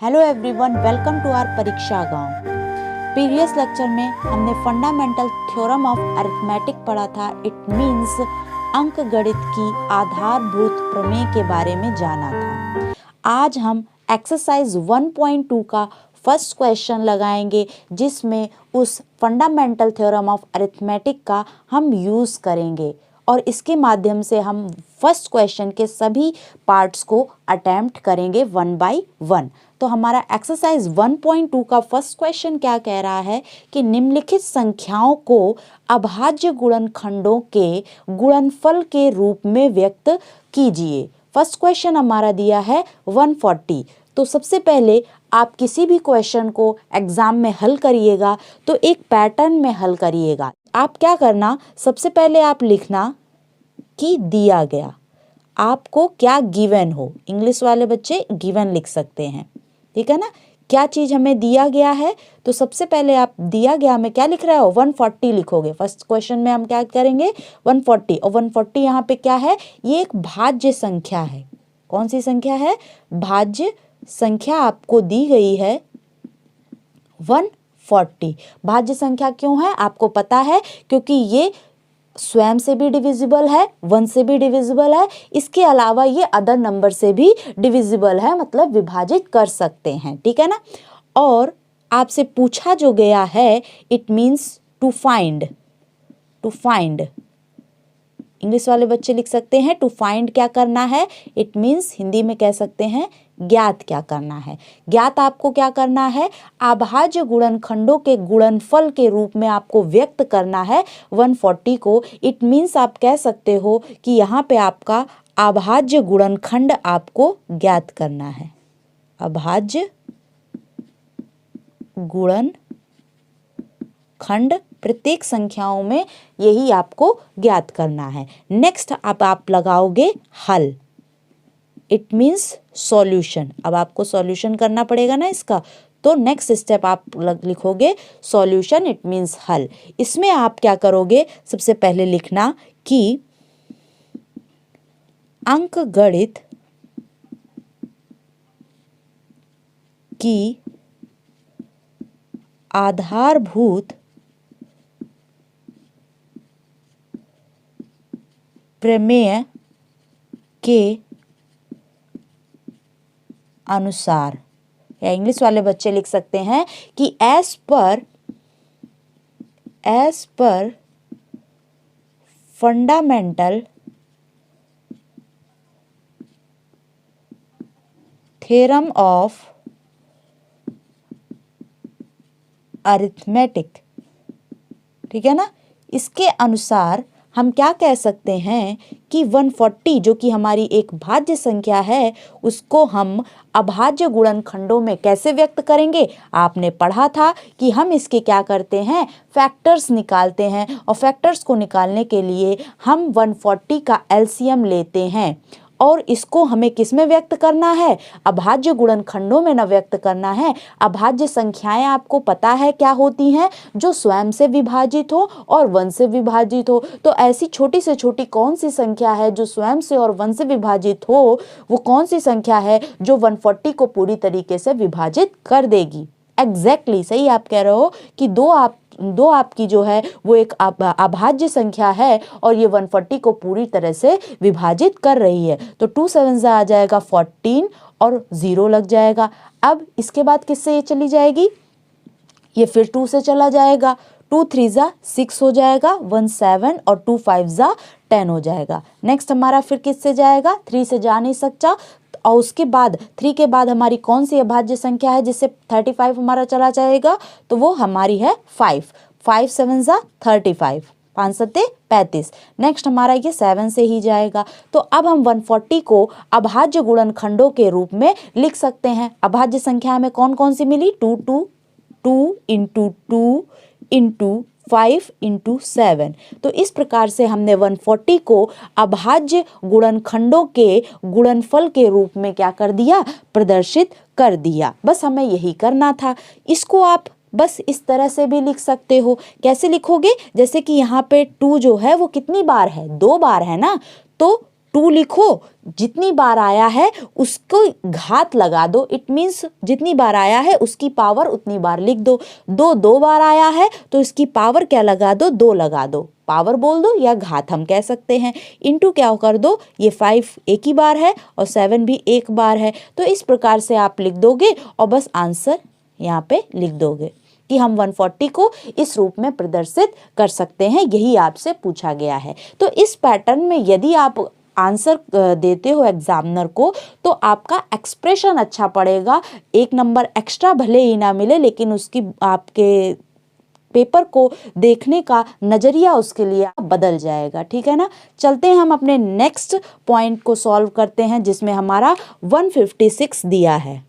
Hello everyone, welcome to our Pariksha Gaon. Previous lecture में हमने fundamental theorem of arithmetic पढ़ा था। इट मींस अंक गणित की आधारभूत प्रमेय के बारे में जाना था। आज हम एक्सरसाइज 1.2 का फर्स्ट क्वेश्चन लगाएंगे, जिसमें उस फंडामेंटल थ्योरम ऑफ अरिथमेटिक का हम यूज़ करेंगे और इसके माध्यम से हम फर्स्ट क्वेश्चन के सभी पार्ट्स को अटेम्प्ट करेंगे 1 बाय 1। तो हमारा एक्सरसाइज 1.2 का फर्स्ट क्वेश्चन क्या कह रहा है कि निम्नलिखित संख्याओं को अभाज्य गुणनखंडों के गुणनफल के रूप में व्यक्त कीजिए। फर्स्ट क्वेश्चन हमारा दिया है 140। तो सबसे पहले आप किसी भी क्वेश्चन को एग्जाम में हल करिएगा तो एक पैटर्न में हल करिएगा। आप क्या करना, सबसे पहले आप लिखना कि दिया गया, आपको क्या गिवन हो। इंग्लिश वाले बच्चे गिवन लिख सकते हैं, ठीक है ना। क्या चीज़ हमें दिया गया है, तो सबसे पहले आप दिया गया में क्या लिख रहे हो, 140 लिखोगे। फर्स्ट क्वेश्चन में हम क्या करेंगे, 140। और 140 यहाँ पे क्या है, ये एक भाज्य संख्या है। कौन सी संख्या है, भाज्य संख्या आपको दी गई है 140। भाज्य संख्या क्यों है, आपको पता है, क्योंकि ये स्वयं से भी डिविजिबल है, 1 से भी डिविजिबल है, इसके अलावा ये अदर नंबर से भी डिविजिबल है, मतलब विभाजित कर सकते हैं, ठीक है ना। और आपसे पूछा जो गया है, it means to find. English वाले बच्चे लिख सकते हैं टू फाइंड क्या करना है, इट मीन्स हिंदी में कह सकते हैं ज्ञात क्या करना है। ज्ञात आपको क्या करना है, अभाज्य गुणनखंडों के गुणनफल के रूप में आपको व्यक्त करना है 140 को। इट मीन्स आप कह सकते हो कि यहाँ पे आपका अभाज्य गुणनखंड आपको ज्ञात करना है। अभाज्य गुणनखंड प्रत्येक संख्याओं में यही आपको ज्ञात करना है। नेक्स्ट अब आप लगाओगे हल, इट मीन्स सॉल्यूशन। अब आपको सॉल्यूशन करना पड़ेगा ना इसका, तो नेक्स्ट स्टेप आप लिखोगे सॉल्यूशन, इट मीन्स हल। इसमें आप क्या करोगे, सबसे पहले लिखना कि अंक गणित की आधारभूत प्रमेय के अनुसार, या इंग्लिश वाले बच्चे लिख सकते हैं कि as per fundamental theorem of arithmetic, ठीक है ना। इसके अनुसार हम क्या कह सकते हैं कि 140 जो कि हमारी एक भाज्य संख्या है, उसको हम अभाज्य गुणनखंडों में कैसे व्यक्त करेंगे। आपने पढ़ा था कि हम इसके क्या करते हैं, फैक्टर्स निकालते हैं, और फैक्टर्स को निकालने के लिए हम 140 का एलसीएम लेते हैं, और इसको हमें किस में व्यक्त करना है, अभाज्य गुणनखंडों में न व्यक्त करना है। अभाज्य संख्याएं आपको पता है क्या होती हैं, जो स्वयं से विभाजित हो और 1 से विभाजित हो। तो ऐसी छोटी से छोटी कौन सी संख्या है जो स्वयं से और 1 से विभाजित हो, वो कौन सी संख्या है जो 140 को पूरी तरीके से विभाजित कर देगी। एग्जैक्टली सही आप कह रहे हो कि दो आपकी जो है वो एक अभाज्य संख्या है और ये 140 को पूरी तरह से विभाजित कर रही है। तो 2 7 आ जाएगा 14 और 0 लग जाएगा। अब इसके बाद किससे ये चली जाएगी, ये फिर 2 से चला जाएगा, 2 3 6 हो जाएगा, 1 7 और 2 5 10 हो जाएगा। नेक्स्ट हमारा फिर किससे जाएगा, 3 से जा नहीं सकता, और उसके बाद 3 के बाद हमारी कौन सी अभाज्य संख्या है जिससे 35 हमारा चला जाएगा, तो वो हमारी है 5 7 35, 5 7 35। नेक्स्ट हमारा ये 7 से ही जाएगा। तो अब हम 140 को अभाज्य गुणनखंडों के रूप में लिख सकते हैं। अभाज्य संख्या में कौन कौन सी मिली, 2 2 2 इंटू 2 इंटू 5 इंटू 7। तो इस प्रकार से हमने 140 को अभाज्य गुणनखंडों के गुणनफल के रूप में क्या कर दिया, प्रदर्शित कर दिया। बस हमें यही करना था। इसको आप बस इस तरह से भी लिख सकते हो। कैसे लिखोगे, जैसे कि यहाँ पे 2 जो है वो कितनी बार है, 2 बार है ना, तो 2 लिखो, जितनी बार आया है उसको घात लगा दो, इट मीन्स जितनी बार आया है उसकी पावर उतनी बार लिख दो। 2 बार आया है तो इसकी पावर क्या लगा दो, 2 लगा दो, पावर बोल दो या घात हम कह सकते हैं। इनटू क्या कर दो, ये 5 एक ही बार है और 7 भी एक बार है। तो इस प्रकार से आप लिख दोगे और बस आंसर यहाँ पे लिख दोगे कि हम 140 को इस रूप में प्रदर्शित कर सकते हैं, यही आपसे पूछा गया है। तो इस पैटर्न में यदि आप आंसर देते हो एग्जामिनर को तो आपका एक्सप्रेशन अच्छा पड़ेगा, 1 नंबर एक्स्ट्रा भले ही ना मिले लेकिन उसकी आपके पेपर को देखने का नज़रिया उसके लिए बदल जाएगा। ठीक है ना। चलते हैं हम अपने नेक्स्ट पॉइंट को सॉल्व करते हैं जिसमें हमारा 156 दिया है।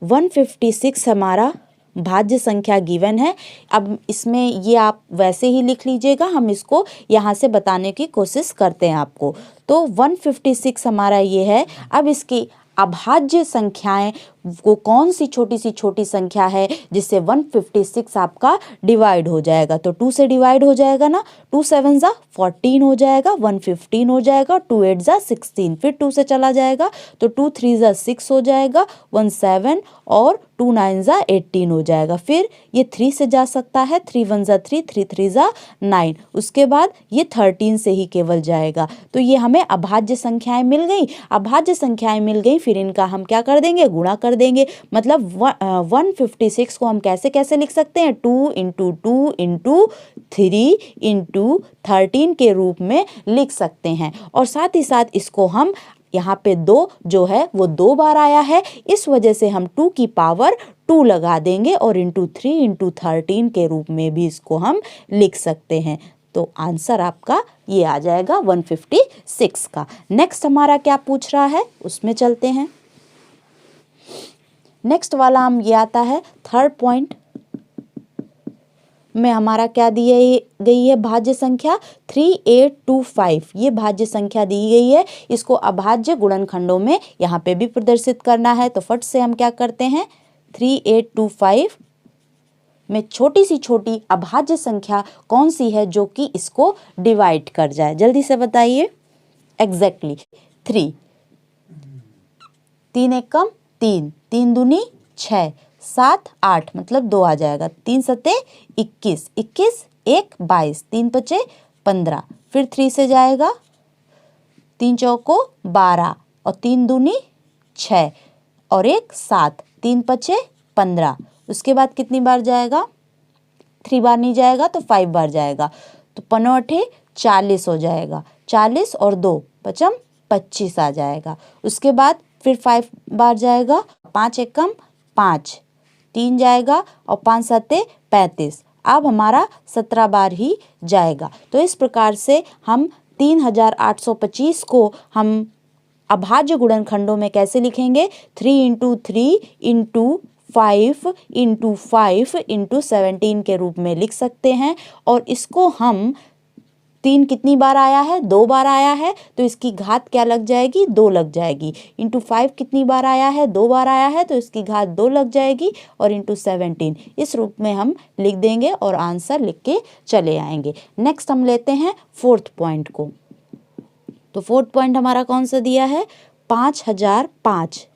156 हमारा भाज्य संख्या गिवन है। अब इसमें ये आप वैसे ही लिख लीजिएगा, हम इसको यहाँ से बताने की कोशिश करते हैं आपको। तो 156 हमारा ये है। अब इसकी अभाज्य संख्याएं वो कौन सी छोटी संख्या है जिससे 156 आपका डिवाइड हो जाएगा। तो 2 से डिवाइड हो जाएगा ना, 2 7 जा 14 हो जाएगा, 115 हो जाएगा, 2 8 जा 16, फिर 2 से चला जाएगा तो 2 3 जा 6 हो जाएगा, 1 7 और 2 9 जा 18 हो जाएगा। फिर ये 3 से जा सकता है, 3 1 जा 3, 3 3 जा 9, उसके बाद ये 13 से ही केवल जाएगा। तो ये हमें अभाज्य संख्याएं मिल गई। अभाज्य संख्याएं मिल गई, फिर इनका हम क्या कर देंगे, गुणा कर देंगे। मतलब 156 को हम कैसे कैसे लिख सकते हैं, 2 इंटू 2 इंटू 3 इंटू 13 के रूप में लिख सकते हैं। और साथ ही साथ इसको हम यहाँ पे 2 जो है वो 2 बार आया है, इस वजह से हम 2 की पावर 2 लगा देंगे और इंटू 3 इंटू 13 के रूप में भी इसको हम लिख सकते हैं। तो आंसर आपका ये आ जाएगा 156 का। नेक्स्ट हमारा क्या पूछ रहा है उसमें चलते हैं। नेक्स्ट वाला हम ये आता है थर्ड पॉइंट में हमारा क्या दी गई है भाज्य संख्या 3825। ये भाज्य संख्या दी गई है, इसको अभाज्य गुणनखंडों में यहाँ पे भी प्रदर्शित करना है। तो फट से हम क्या करते हैं, 3825 में छोटी सी छोटी अभाज्य संख्या कौन सी है जो कि इसको डिवाइड कर जाए, जल्दी से बताइए। एग्जैक्टली 3, 3 एक कम 3, 3 दूनी 6, 7 8 मतलब 2 आ जाएगा, 3 सते 21, 21 1 22, 3 पचे 15, फिर 3 से जाएगा, 3 चौको 12 और 3 दूनी 6 और 1 7, 3 पचे 15। उसके बाद कितनी बार जाएगा, 3 बार नहीं जाएगा तो 5 बार जाएगा, तो 15 40 हो जाएगा, 40 और 2 पचम 25 आ जाएगा। उसके बाद फिर 5 बार जाएगा, 5 एक कम 5, 3 जाएगा और 5 सते 35, अब हमारा 17 बार ही जाएगा। तो इस प्रकार से हम 3825 को हम अभाज्य गुणनखंडों में कैसे लिखेंगे, 3 इंटू 3 इंटू 5 इंटू 5 इंटू 17 के रूप में लिख सकते हैं। और इसको हम 3 कितनी बार आया है, 2 बार आया है, तो इसकी घात क्या लग जाएगी, 2 लग जाएगी। इंटू 5 कितनी बार आया है, 2 बार आया है, तो इसकी घात 2 लग जाएगी और इंटू 17 इस रूप में हम लिख देंगे और आंसर लिख के चले आएंगे। नेक्स्ट हम लेते हैं फोर्थ पॉइंट को। तो फोर्थ पॉइंट हमारा कौन सा दिया है, 5005।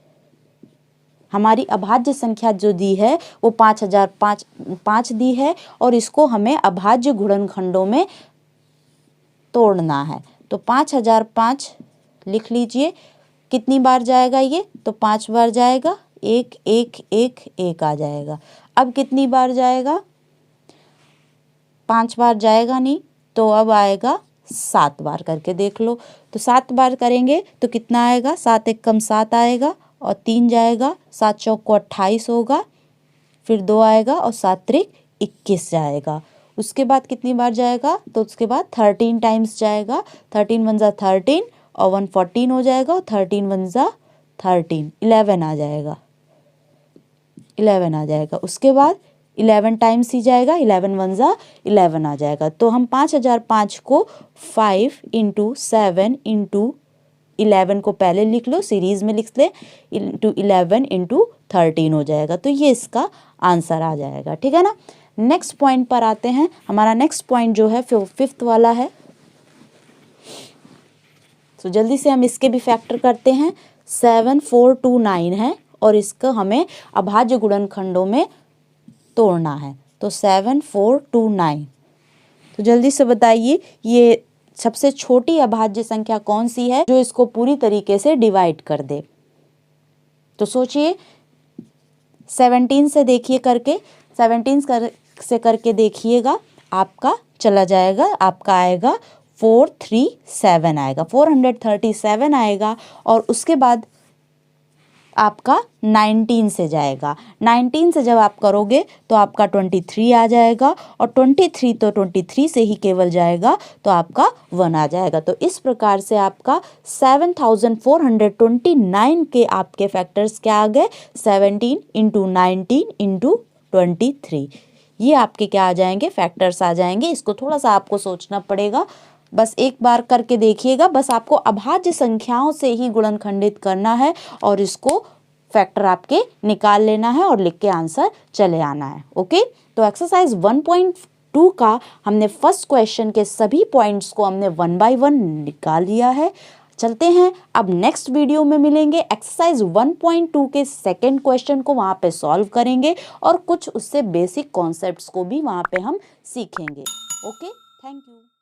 हमारी अभाज्य संख्या जो दी है वो 5005 दी है और इसको हमें अभाज्य गुणनखंडों में तोड़ना है। तो 5005 लिख लीजिए, कितनी बार जाएगा ये, तो 5 बार जाएगा, 1 1 1 1 आ जाएगा। अब कितनी बार जाएगा, 5 बार जाएगा नहीं, तो अब आएगा 7 बार, करके देख लो। तो 7 बार करेंगे तो कितना आएगा, 7 एक कम 7 आएगा और 3 जाएगा, 7 चौक को 28 होगा, फिर 2 आएगा और 7 त्रिक 21 जाएगा। उसके बाद कितनी बार जाएगा, तो उसके बाद 13 टाइम्स जाएगा, 13 1 जा 13 और 114 हो जाएगा, 13 1 जा 13 11 आ जाएगा, 11 आ जाएगा। उसके बाद 11 टाइम्स ही जाएगा, 11 1 जा 11 आ जाएगा। तो हम 5005 को 5 इंटू 7 इंटू 11 को पहले लिख लो, सीरीज में लिख ले, इंटू 11 इंटू 13 हो जाएगा। तो ये इसका आंसर आ जाएगा, ठीक है ना। नेक्स्ट पॉइंट पर आते हैं। हमारा नेक्स्ट पॉइंट जो है फिफ्थ वाला है। तो जल्दी से हम इसके भी फैक्टर करते हैं। 7, 4, 2, 9 है और इसको हमें अभाज्य गुणनखंडों में तोड़ना है। तो 7, 4, 2, 9। तो जल्दी से बताइए ये सबसे छोटी अभाज्य संख्या कौन सी है जो इसको पूरी तरीके से डिवाइड कर दे। तो सोचिए 17 से देखिए करके, 17 से करके देखिएगा, आपका चला जाएगा, आपका आएगा 437 आएगा, 437 आएगा। और उसके बाद आपका 19 से जाएगा, 19 से जब आप करोगे तो आपका 23 आ जाएगा और 23 तो 23 से ही केवल जाएगा तो आपका 1 आ जाएगा। तो इस प्रकार से आपका 7429 के आपके फैक्टर्स क्या आ गए, 17 इंटू 19 इंटू 23। ये आपके क्या आ जाएंगे, फैक्टर्स आ जाएंगे। इसको थोड़ा सा आपको सोचना पड़ेगा, बस एक बार करके देखिएगा। बस आपको अभाज्य संख्याओं से ही गुणनखंडित करना है और इसको फैक्टर आपके निकाल लेना है और लिख के आंसर चले आना है। ओके, तो एक्सरसाइज 1.2 का हमने फर्स्ट क्वेश्चन के सभी पॉइंट्स को हमने 1 बाय 1 निकाल लिया है। चलते हैं अब नेक्स्ट वीडियो में मिलेंगे, एक्सरसाइज 1.2 के सेकेंड क्वेश्चन को वहाँ पे सॉल्व करेंगे और कुछ उससे बेसिक कॉन्सेप्ट्स को भी वहाँ पे हम सीखेंगे। Okay, thank you.